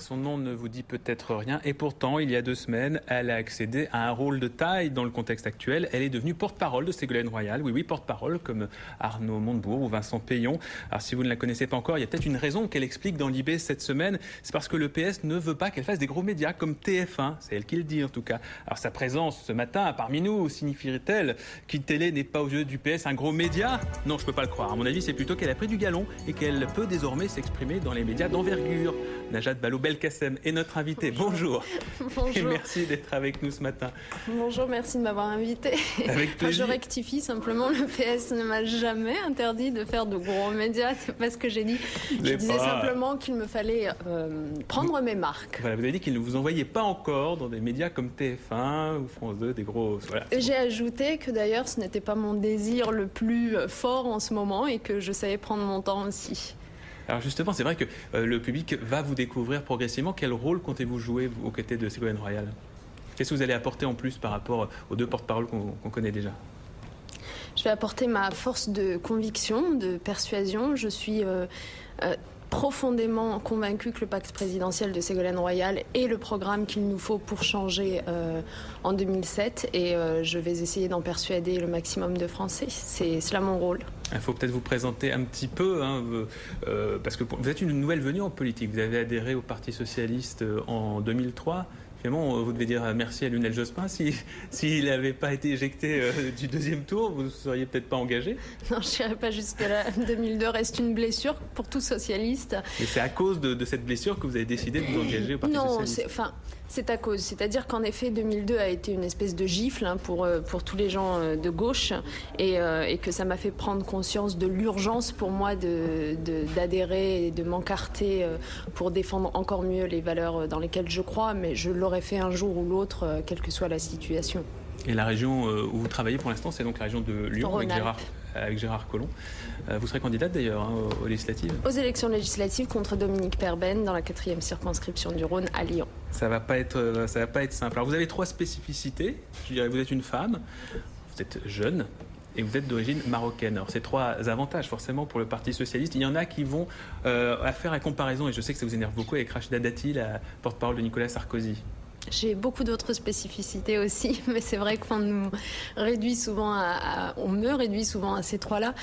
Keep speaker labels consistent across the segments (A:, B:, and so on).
A: son nom ne vous dit peut-être rien. Et pourtant, il y a 2 semaines, elle a accédé à un rôle de taille dans le contexte actuel. Elle est devenue porte-parole de Ségolène Royal. Oui, porte-parole, comme Arnaud Montebourg ou Vincent Peillon. Alors, si vous ne la connaissez pas encore, il y a peut-être une raison qu'elle explique dans l'IB cette semaine. C'est parce que le PS ne veut pas qu'elle fasse des gros médias comme TF1. C'est elle qui le dit, en tout cas. Alors, sa présence ce matin parmi nous signifierait-elle qu'une télé n'est pas aux yeux du PS un gros média? Non, je ne peux pas le croire. À mon avis, c'est plutôt qu'elle a pris du galon et qu'elle peut désormais s'exprimer dans les médias d'envergure. Najat Vallaud-Belkacem est notre invitée. Bonjour.
B: Bonjour.
A: Et merci d'être avec nous ce matin.
B: Bonjour, merci de m'avoir invité.
A: Avec plaisir.
B: Je rectifie simplement, le PS ne m'a jamais interdit de faire de gros médias, c'est pas ce que j'ai dit. Je disais simplement qu'il me fallait prendre mes marques.
A: Voilà, vous avez dit qu'il ne vous envoyait pas encore dans des médias comme TF1 ou France 2, des gros... Voilà.
B: J'ai ajouté que d'ailleurs ce n'était pas mon désir le plus fort en ce moment et que je savais prendre mon temps aussi.
A: Alors justement, c'est vrai que le public va vous découvrir progressivement. Quel rôle comptez-vous jouer aux côtés de Ségolène Royal? Qu'est-ce que vous allez apporter en plus par rapport aux 2 porte-paroles qu'on connaît déjà?
B: Je vais apporter ma force de conviction, de persuasion. Je suis profondément convaincue que le pacte présidentiel de Ségolène Royal est le programme qu'il nous faut pour changer en 2007 et je vais essayer d'en persuader le maximum de Français. C'est cela mon rôle.
A: Il faut peut-être vous présenter un petit peu, parce que vous êtes une nouvelle venue en politique. Vous avez adhéré au Parti socialiste en 2003. Finalement, vous devez dire merci à Lionel Jospin. S'il n'avait pas été éjecté du 2e tour, vous ne seriez peut-être pas engagé?
B: Non, je n'irai pas jusque-là. 2002 reste une blessure pour tout socialiste.
A: Et c'est à cause de cette blessure que vous avez décidé de vous engager au Parti socialiste?
B: Non, c'est à cause. C'est-à-dire qu'en effet, 2002 a été une espèce de gifle pour tous les gens de gauche et que ça m'a fait prendre conscience de l'urgence pour moi d'adhérer et de m'encarter pour défendre encore mieux les valeurs dans lesquelles je crois, mais je l'aurais fait un jour ou l'autre, quelle que soit la situation.
A: Et la région où vous travaillez pour l'instant, c'est donc la région de Lyon avec Gérard Collomb. Vous serez candidate d'ailleurs aux législatives? Aux
B: élections législatives contre Dominique Perben dans la 4e circonscription du Rhône à Lyon.
A: Ça va pas être simple. Alors vous avez 3 spécificités. Je dirais, vous êtes une femme, vous êtes jeune et vous êtes d'origine marocaine. Alors c'est 3 avantages forcément pour le Parti socialiste. Il y en a qui vont faire la comparaison, et je sais que ça vous énerve beaucoup, avec Rachida Dati, la porte-parole de Nicolas Sarkozy.
B: J'ai beaucoup d'autres spécificités aussi, mais c'est vrai qu'on me réduit souvent à ces 3-là.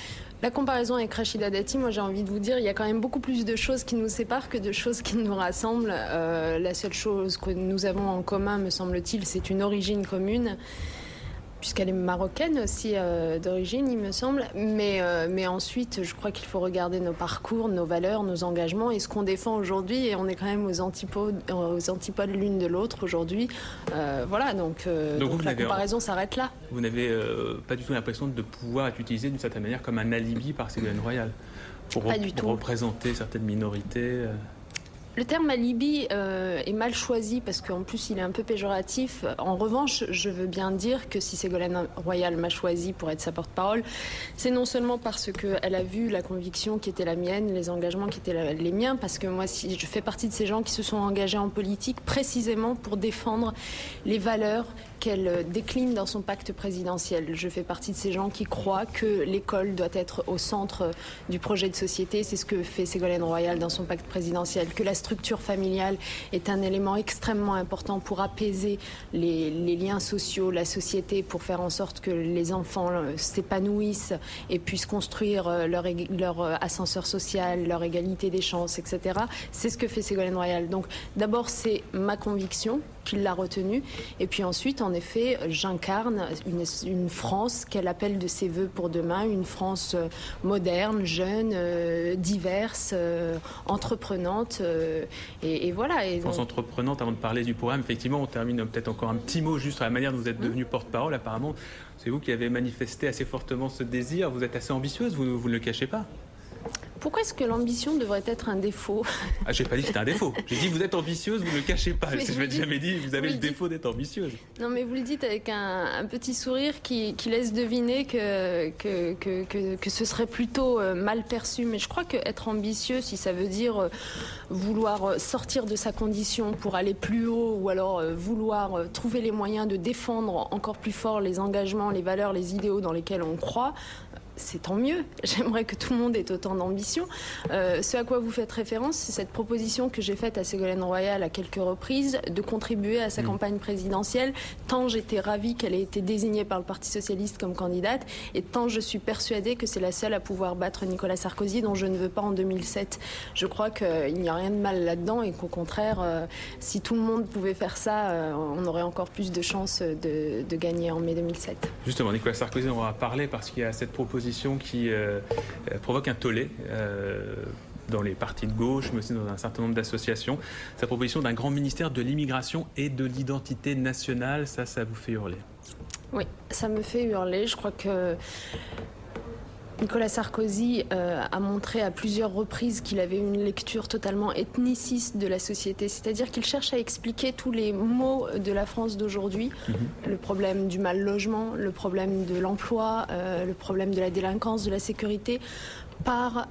B: La comparaison avec Rachida Dati, moi j'ai envie de vous dire, il y a quand même beaucoup plus de choses qui nous séparent que de choses qui nous rassemblent. La seule chose que nous avons en commun, me semble-t-il, c'est une origine commune, puisqu'elle est marocaine aussi d'origine, il me semble. Mais ensuite, je crois qu'il faut regarder nos parcours, nos valeurs, nos engagements et ce qu'on défend aujourd'hui. Et on est quand même aux antipodes l'une de l'autre aujourd'hui. Voilà, donc la comparaison s'arrête là.
A: Vous n'avez pas du tout l'impression de pouvoir être utilisé d'une certaine manière comme un alibi par Ségolène Royal pour représenter certaines minorités
B: Le terme alibi est mal choisi parce qu'en plus il est un peu péjoratif. En revanche, je veux bien dire que si Ségolène Royal m'a choisi pour être sa porte-parole, c'est non seulement parce qu'elle a vu la conviction qui était la mienne, les engagements qui étaient les miens, parce que moi, si je fais partie de ces gens qui se sont engagés en politique précisément pour défendre les valeurs qu'elle décline dans son pacte présidentiel. Je fais partie de ces gens qui croient que l'école doit être au centre du projet de société. C'est ce que fait Ségolène Royal dans son pacte présidentiel. Que la structure familiale est un élément extrêmement important pour apaiser les liens sociaux, la société, pour faire en sorte que les enfants s'épanouissent et puissent construire leur ascenseur social, leur égalité des chances, etc. C'est ce que fait Ségolène Royal. Donc d'abord, c'est ma conviction qui l'a retenue. Et puis ensuite, en effet, j'incarne une France qu'elle appelle de ses voeux pour demain, une France moderne, jeune, diverse, entreprenante. Et voilà.
A: France entreprenante, avant de parler du programme, effectivement, on termine peut-être encore un petit mot juste sur la manière dont vous êtes devenue porte-parole. Apparemment, c'est vous qui avez manifesté assez fortement ce désir. Vous êtes assez ambitieuse, vous ne le cachez pas.
B: Pourquoi est-ce que l'ambition devrait être un défaut?
A: J'ai pas dit que c'était un défaut. J'ai dit vous êtes ambitieuse, vous ne le cachez pas. Je n'ai jamais dit vous avez le défaut d'être ambitieuse.
B: Non, mais vous le dites avec un petit sourire qui laisse deviner que ce serait plutôt mal perçu. Mais je crois qu'être ambitieux, si ça veut dire vouloir sortir de sa condition pour aller plus haut, ou alors vouloir trouver les moyens de défendre encore plus fort les engagements, les valeurs, les idéaux dans lesquels on croit, c'est tant mieux. J'aimerais que tout le monde ait autant d'ambition. Ce à quoi vous faites référence, c'est cette proposition que j'ai faite à Ségolène Royal à quelques reprises de contribuer à sa campagne présidentielle, tant j'étais ravie qu'elle ait été désignée par le Parti socialiste comme candidate, et tant je suis persuadée que c'est la seule à pouvoir battre Nicolas Sarkozy, dont je ne veux pas en 2007. Je crois qu'il n'y a rien de mal là-dedans et qu'au contraire, si tout le monde pouvait faire ça, on aurait encore plus de chances de gagner en mai 2007.
A: Justement, Nicolas Sarkozy, on va en parler parce qu'il y a cette proposition qui provoque un tollé dans les partis de gauche, mais aussi dans un certain nombre d'associations. Sa proposition d'un grand ministère de l'immigration et de l'identité nationale, ça vous fait hurler?
B: Oui, ça me fait hurler. Je crois que Nicolas Sarkozy a montré à plusieurs reprises qu'il avait une lecture totalement ethniciste de la société, c'est-à-dire qu'il cherche à expliquer tous les maux de la France d'aujourd'hui, le problème du mal logement, le problème de l'emploi, le problème de la délinquance, de la sécurité, par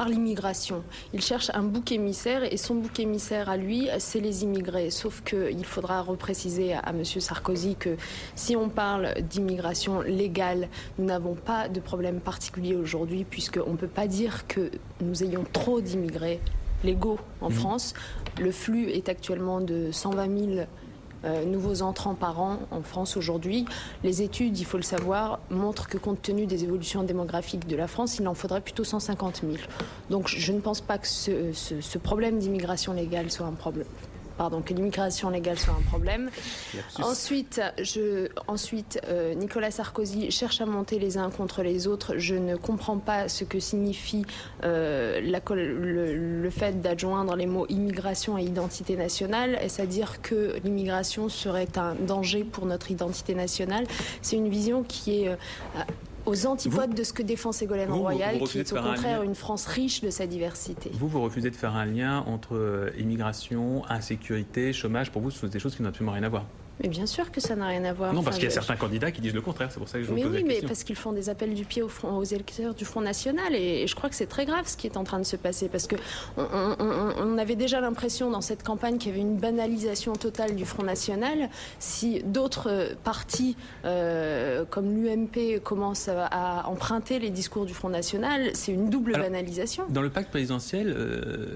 B: l'immigration. Il cherche un bouc émissaire et son bouc émissaire à lui, c'est les immigrés. Sauf qu'il faudra repréciser à M. Sarkozy que si on parle d'immigration légale, nous n'avons pas de problème particulier aujourd'hui puisqu'on ne peut pas dire que nous ayons trop d'immigrés légaux en France. Le flux est actuellement de 120 000 nouveaux entrants par an en France aujourd'hui. Les études, il faut le savoir, montrent que compte tenu des évolutions démographiques de la France, il en faudrait plutôt 150 000. Donc je ne pense pas que ce problème d'immigration légale soit un problème. Que l'immigration légale soit un problème. Ensuite, Nicolas Sarkozy cherche à monter les uns contre les autres. Je ne comprends pas ce que signifie le fait d'adjoindre les mots immigration et identité nationale. Est-ce à dire que l'immigration serait un danger pour notre identité nationale? C'est une vision qui est aux antipodes de ce que défend Ségolène Royal, qui est au contraire une France riche de sa diversité.
A: Vous refusez de faire un lien entre immigration, insécurité, chômage. Pour vous, ce sont des choses qui n'ont absolument rien à voir.
B: Mais bien sûr que ça n'a rien à voir.
A: Non, parce qu'il y a certains candidats qui disent le contraire, c'est pour ça que je vous pose la question.
B: Mais parce qu'ils font des appels du pied aux électeurs du Front National, et je crois que c'est très grave ce qui est en train de se passer, parce que on avait déjà l'impression dans cette campagne qu'il y avait une banalisation totale du Front National. Si d'autres partis comme l'UMP commencent à emprunter les discours du Front National, c'est une double banalisation.
A: Dans le pacte présidentiel,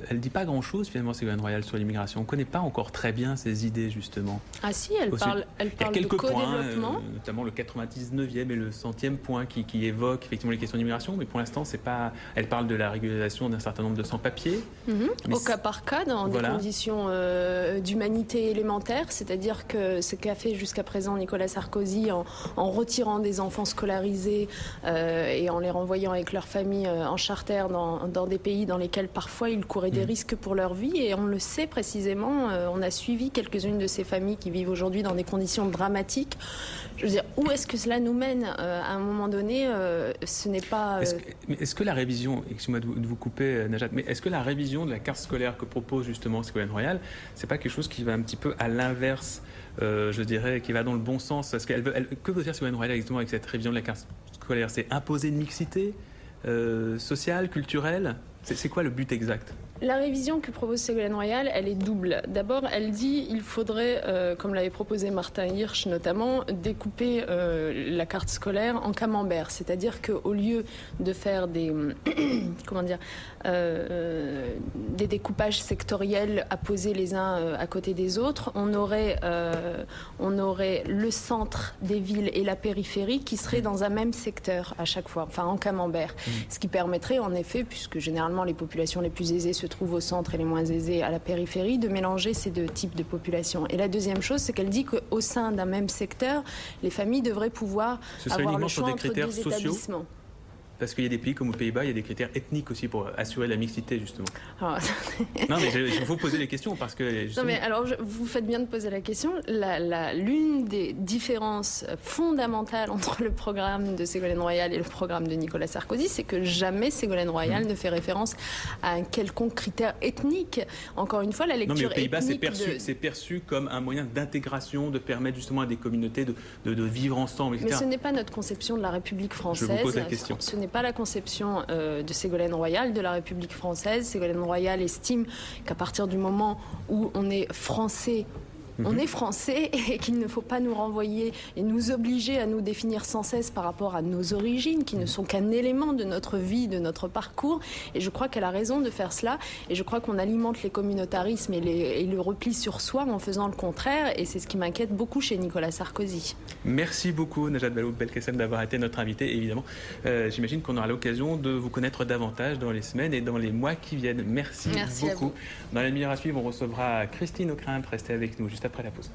A: elle ne dit pas grand-chose finalement, Ségolène Royal, sur l'immigration. On ne connaît pas encore très bien ses idées justement.
B: Ah si, elle parle de co-développement.
A: Notamment le 99e et le 100e point qui évoquent effectivement les questions d'immigration, mais pour l'instant, c'est pas. Elle parle de la régularisation d'un certain nombre de sans-papiers.
B: Au cas par cas, dans des conditions d'humanité élémentaire, c'est-à-dire que ce qu'a fait jusqu'à présent Nicolas Sarkozy en retirant des enfants scolarisés et en les renvoyant avec leur famille en charter dans des pays dans lesquels parfois ils couraient des risques pour leur vie, et on le sait précisément, on a suivi quelques-unes de ces familles qui vivent aujourd'hui dans des conditions dramatiques. Je veux dire, où est-ce que cela nous mène à un moment donné? Ce n'est pas...
A: Est-ce que la révision, excusez-moi de vous couper, Najat, mais est-ce que la révision de la carte scolaire que propose justement Ségolène Royal, c'est pas quelque chose qui va un petit peu à l'inverse, je dirais, qui va dans le bon sens? Parce que veut faire Ségolène Royal exactement avec cette révision de la carte scolaire? C'est imposer une mixité sociale, culturelle? C'est quoi le but exact?
B: La révision que propose Ségolène Royal, elle est double. D'abord, elle dit qu'il faudrait, comme l'avait proposé Martin Hirsch notamment, découper la carte scolaire en camembert. C'est-à-dire qu'au lieu de faire des découpages sectoriels à poser les uns à côté des autres, on aurait le centre des villes et la périphérie qui seraient dans un même secteur à chaque fois, enfin en camembert. Ce qui permettrait en effet, puisque généralement les populations les plus aisées se trouvent au centre et les moins aisées à la périphérie, de mélanger ces deux types de populations. Et la deuxième chose, c'est qu'elle dit qu'au sein d'un même secteur, les familles devraient pouvoir avoir le choix entre deux établissements.
A: Parce qu'il y a des pays comme aux Pays-Bas, il y a des critères ethniques aussi pour assurer la mixité, justement. Non, mais il faut poser les questions parce que... Justement...
B: Non, mais alors, vous faites bien de poser la question. L'une des différences fondamentales entre le programme de Ségolène Royal et le programme de Nicolas Sarkozy, c'est que jamais Ségolène Royal ne fait référence à un quelconque critère ethnique. Encore une fois, la lecture ethnique...
A: Non, mais aux Pays-Bas, c'est perçu comme un moyen d'intégration, de permettre justement à des communautés de vivre ensemble, etc.
B: Mais ce n'est pas notre conception de la République française.
A: Je vous pose la question.
B: Ce n'est pas la conception de Ségolène Royal de la République française. Ségolène Royal estime qu'à partir du moment où on est français On est français et qu'il ne faut pas nous renvoyer et nous obliger à nous définir sans cesse par rapport à nos origines, qui ne sont qu'un élément de notre vie, de notre parcours. Et je crois qu'elle a raison de faire cela. Et je crois qu'on alimente les communautarismes et le repli sur soi en faisant le contraire. Et c'est ce qui m'inquiète beaucoup chez Nicolas Sarkozy.
A: Merci beaucoup, Najat Vallaud-Belkacem, d'avoir été notre invité. Et évidemment, j'imagine qu'on aura l'occasion de vous connaître davantage dans les semaines et dans les mois qui viennent. Merci beaucoup. Dans la demi-heure à suivre, on recevra Christine Ockremp. Restez avec nous juste après la pause.